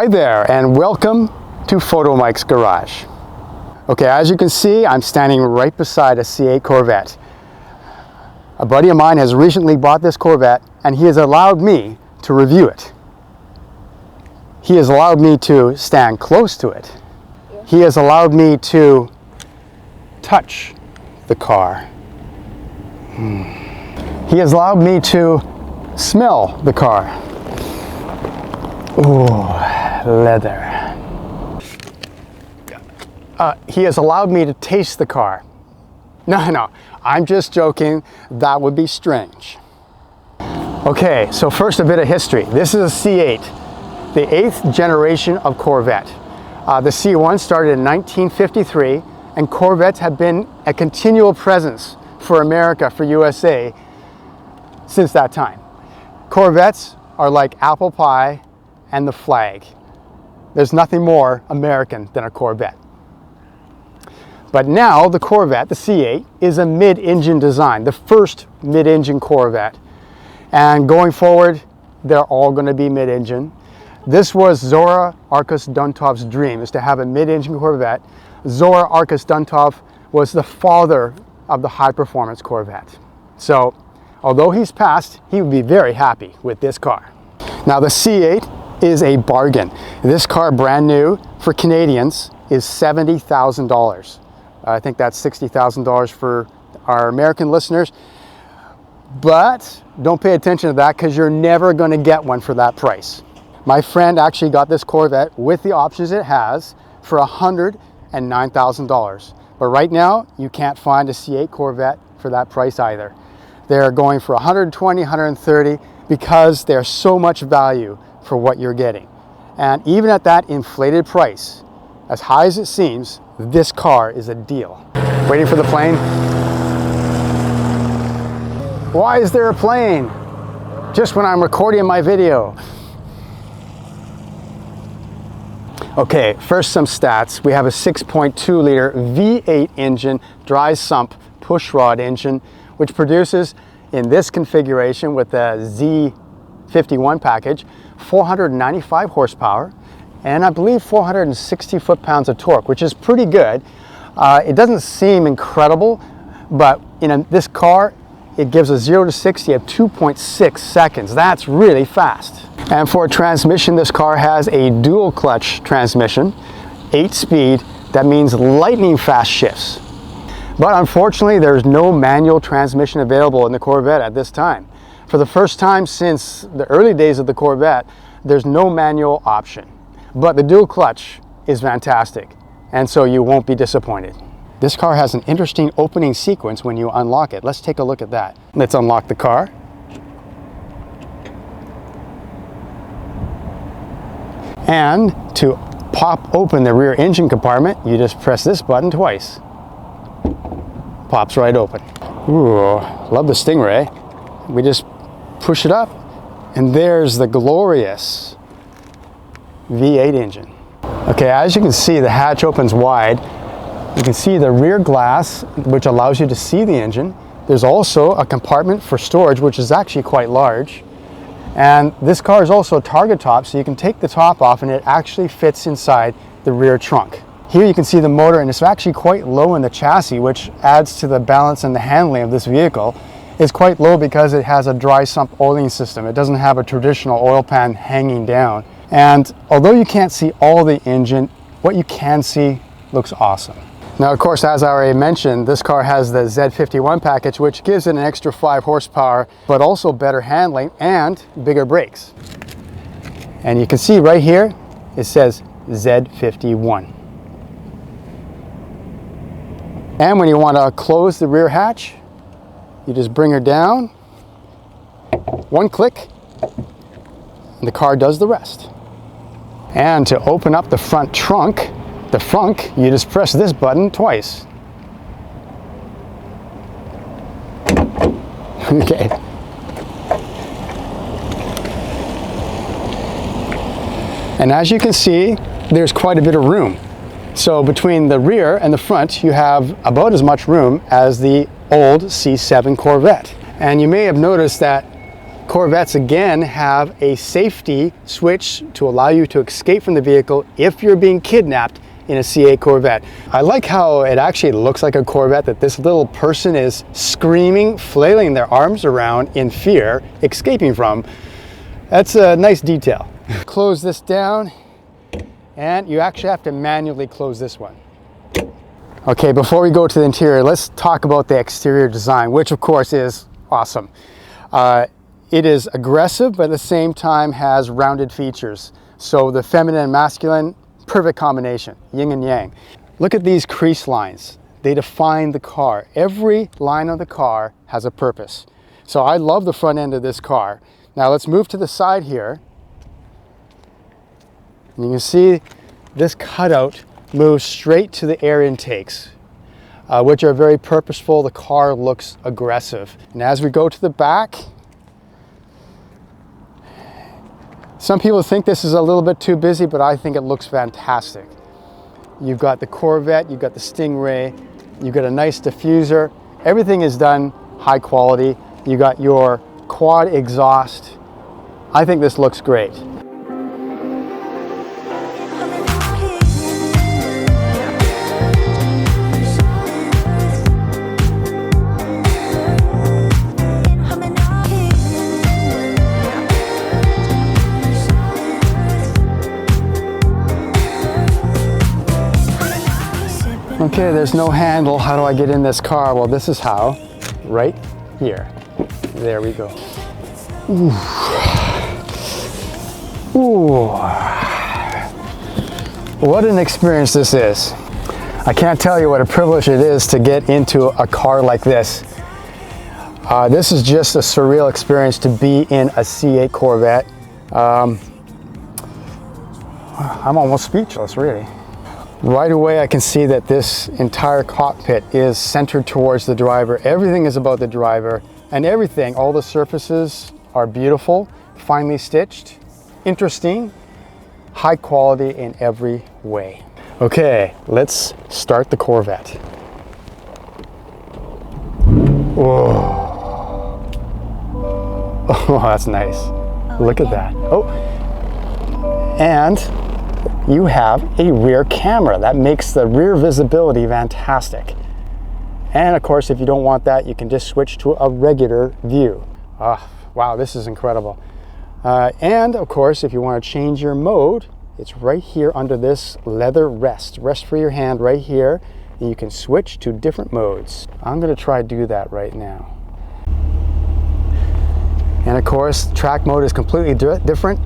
Hi there, and welcome to Photomikes Garage. Okay, as you can see, I'm standing right beside a C8 Corvette. A buddy of mine has recently bought this Corvette, and he has allowed me to review it. He has allowed me to stand close to it. He has allowed me to touch the car. He has allowed me to smell the car. Ooh, leather. He has allowed me to taste the car. No, I'm just joking. That would be strange. Okay, so first a bit of history. This is a C8, the 8th generation of Corvette. The C1 started in 1953, and Corvettes have been a continual presence for America, for USA, since that time. Corvettes are like apple pie and the flag. There's nothing more American than a Corvette. But now the Corvette, the C8, is a mid-engine design, the first mid-engine Corvette. And going forward, they're all going to be mid-engine. This was Zora Arkus Duntov's dream, is to have a mid-engine Corvette. Zora Arkus Duntov was the father of the high-performance Corvette. So, although he's passed, he would be very happy with this car. Now the C8 is a bargain. This car, brand new for Canadians, is $70,000. I think that's $60,000 for our American listeners. But don't pay attention to that, because you're never going to get one for that price. My friend actually got this Corvette with the options it has for $109,000. But right now, you can't find a C8 Corvette for that price either. They're going for $120,000, $130,000 because there's so much value for what you're getting. And even at that inflated price, as high as it seems, this car is a deal. Waiting for the plane. Why is there a plane? Just when I'm recording my video. Okay, first some stats. We have a 6.2 liter V8 engine, dry sump pushrod engine, which produces, in this configuration with the Z51 package, 495 horsepower, and I believe 460 foot-pounds of torque, which is pretty good. It doesn't seem incredible, but in this car, it gives a 0 to 60 of 2.6 seconds. That's really fast. And for a transmission, this car has a dual clutch transmission, 8-speed. That means lightning fast shifts. But unfortunately, there's no manual transmission available in the Corvette at this time. For the first time since the early days of the Corvette, there's no manual option. But the dual clutch is fantastic, and so you won't be disappointed. This car has an interesting opening sequence when you unlock it. Let's take a look at that. Let's unlock the car. And to pop open the rear engine compartment, you just press this button twice. Pops right open. Ooh, love the Stingray. We just push it up, and there's the glorious V8 engine. Okay, as you can see, the hatch opens wide. You can see the rear glass, which allows you to see the engine. There's also a compartment for storage, which is actually quite large. And this car is also a target top, so you can take the top off and it actually fits inside the rear trunk. Here you can see the motor, and it's actually quite low in the chassis, which adds to the balance and the handling of this vehicle. It's quite low because it has a dry sump oiling system. It doesn't have a traditional oil pan hanging down. And although you can't see all the engine, what you can see looks awesome. Now, of course, as I already mentioned, this car has the Z51 package, which gives it an extra 5 horsepower, but also better handling and bigger brakes. And you can see right here, it says Z51. And when you want to close the rear hatch, you just bring her down, one click, and the car does the rest. And to open up the front trunk, you just press this button twice. Okay. And as you can see, there's quite a bit of room. So between the rear and the front, you have about as much room as the old C7 Corvette. And you may have noticed that Corvettes again have a safety switch to allow you to escape from the vehicle if you're being kidnapped in a C8 Corvette. I like how it actually looks like a Corvette, that this little person is screaming, flailing their arms around in fear, escaping from. That's a nice detail. Close this down, and you actually have to manually close this one. Okay, before we go to the interior, let's talk about the exterior design, which of course is awesome. It is aggressive, but at the same time has rounded features. So the feminine and masculine, perfect combination, yin and yang. Look at these crease lines. They define the car. Every line of the car has a purpose. So I love the front end of this car. Now let's move to the side here. And you can see this cutout moves straight to the air intakes, which are very purposeful. The car looks aggressive. And as we go to the back, some people think this is a little bit too busy, but I think it looks fantastic. You've got the Corvette, you've got the Stingray, you've got a nice diffuser. Everything is done high quality. You got your quad exhaust. I think this looks great. Okay, there's no handle. How do I get in this car? Well, this is how. Right here. There we go. Ooh. Ooh. What an experience this is. I can't tell you what a privilege it is to get into a car like this. This is just a surreal experience to be in a C8 Corvette. I'm almost speechless, really. Right away I can see that this entire cockpit is centered towards the driver. Everything is about the driver, and everything, all the surfaces are beautiful, finely stitched, interesting, high quality in every way. Okay, let's start the Corvette. Whoa. Oh, that's nice. Look at that. Oh, and you have a rear camera. That makes the rear visibility fantastic. And of course, if you don't want that, you can just switch to a regular view. Wow, this is incredible. And of course, if you want to change your mode, it's right here under this leather rest. Rest for your hand right here, and you can switch to different modes. I'm going to try to do that right now. And of course, track mode is completely different.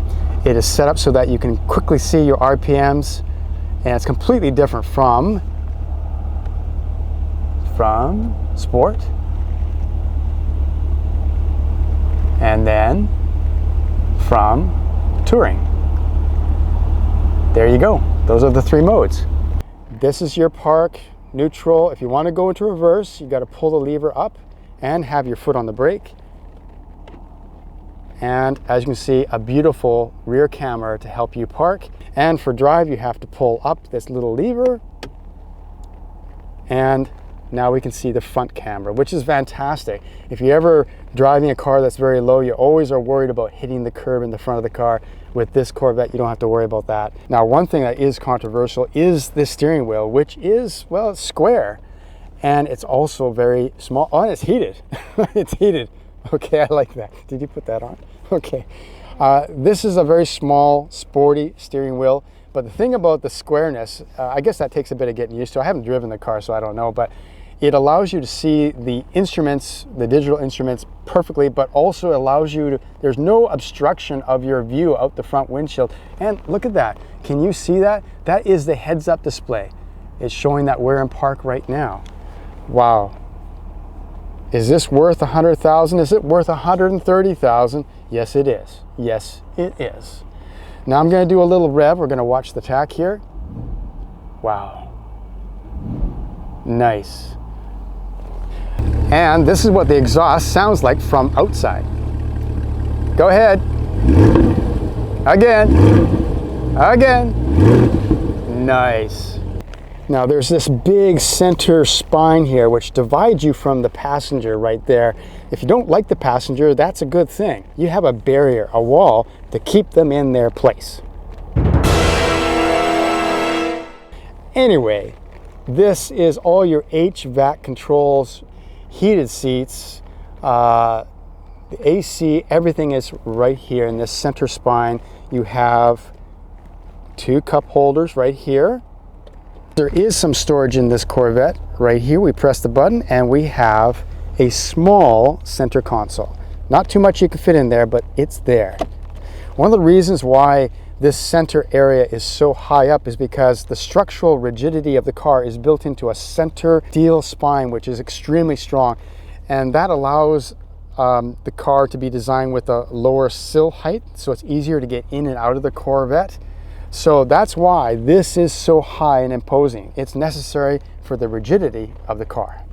It is set up so that you can quickly see your RPMs, and it's completely different from Sport, and then from Touring. There you go. Those are the three modes. This is your park, neutral. If you want to go into reverse, you got to pull the lever up and have your foot on the brake. And as you can see, a beautiful rear camera to help you park. And for drive, you have to pull up this little lever. And now we can see the front camera, which is fantastic. If you're ever driving a car that's very low, you always are worried about hitting the curb in the front of the car. With this Corvette, you don't have to worry about that. Now, one thing that is controversial is the steering wheel, which is, well, it's square. And it's also very small. Oh, and it's heated. It's heated. Okay, I like that. Did you put that on? Okay. This is a very small, sporty steering wheel. But the thing about the squareness, I guess that takes a bit of getting used to. I haven't driven the car, so I don't know. But it allows you to see the instruments, the digital instruments perfectly, but also allows you to, there's no obstruction of your view out the front windshield. And look at that. Can you see that? That is the heads-up display. It's showing that we're in park right now. Wow. Is this worth $100,000? Is it worth $130,000? Yes, it is. Yes, it is. Now I'm going to do a little rev. We're going to watch the tach here. Wow. Nice. And this is what the exhaust sounds like from outside. Go ahead. Again. Again. Nice. Now there's this big center spine here which divides you from the passenger right there. If you don't like the passenger, that's a good thing. You have a barrier, a wall, to keep them in their place. Anyway, this is all your HVAC controls, heated seats, the AC, everything is right here in this center spine. You have 2 cup holders right here. There is some storage in this Corvette. Right here, we press the button and we have a small center console. Not too much you can fit in there, but it's there. One of the reasons why this center area is so high up is because the structural rigidity of the car is built into a center steel spine, which is extremely strong. And that allows the car to be designed with a lower sill height, so it's easier to get in and out of the Corvette. So that's why this is so high and imposing. It's necessary for the rigidity of the car.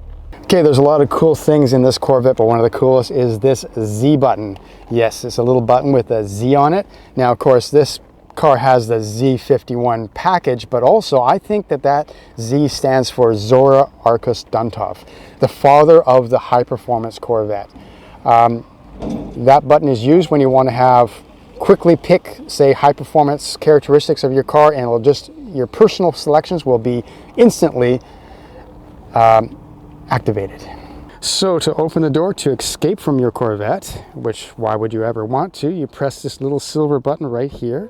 Okay, there's a lot of cool things in this Corvette, but one of the coolest is this Z button. Yes, it's a little button with a Z on it. Now, of course, this car has the Z51 package, but also I think that Z stands for Zora Arkus Duntov, the father of the high-performance Corvette. That button is used when you want to have quickly pick, say, high-performance characteristics of your car, and it'll just, your personal selections will be instantly activated. So to open the door to escape from your Corvette, which why would you ever want to, you press this little silver button right here,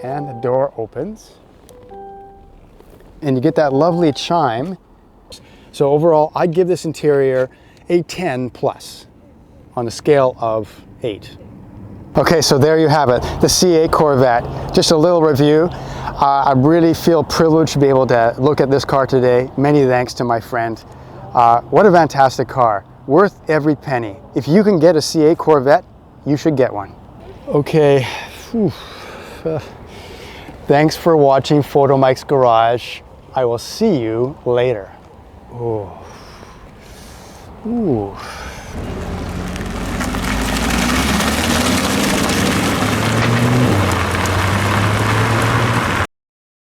and the door opens. And you get that lovely chime. So overall, I'd give this interior a 10 plus on a scale of 8. Okay, so there you have it, the C8 Corvette. Just a little review. I really feel privileged to be able to look at this car today. Many thanks to my friend. What a fantastic car, worth every penny. If you can get a C8 Corvette, you should get one. Okay, thanks for watching Photomikes Garage. I will see you later. Ooh.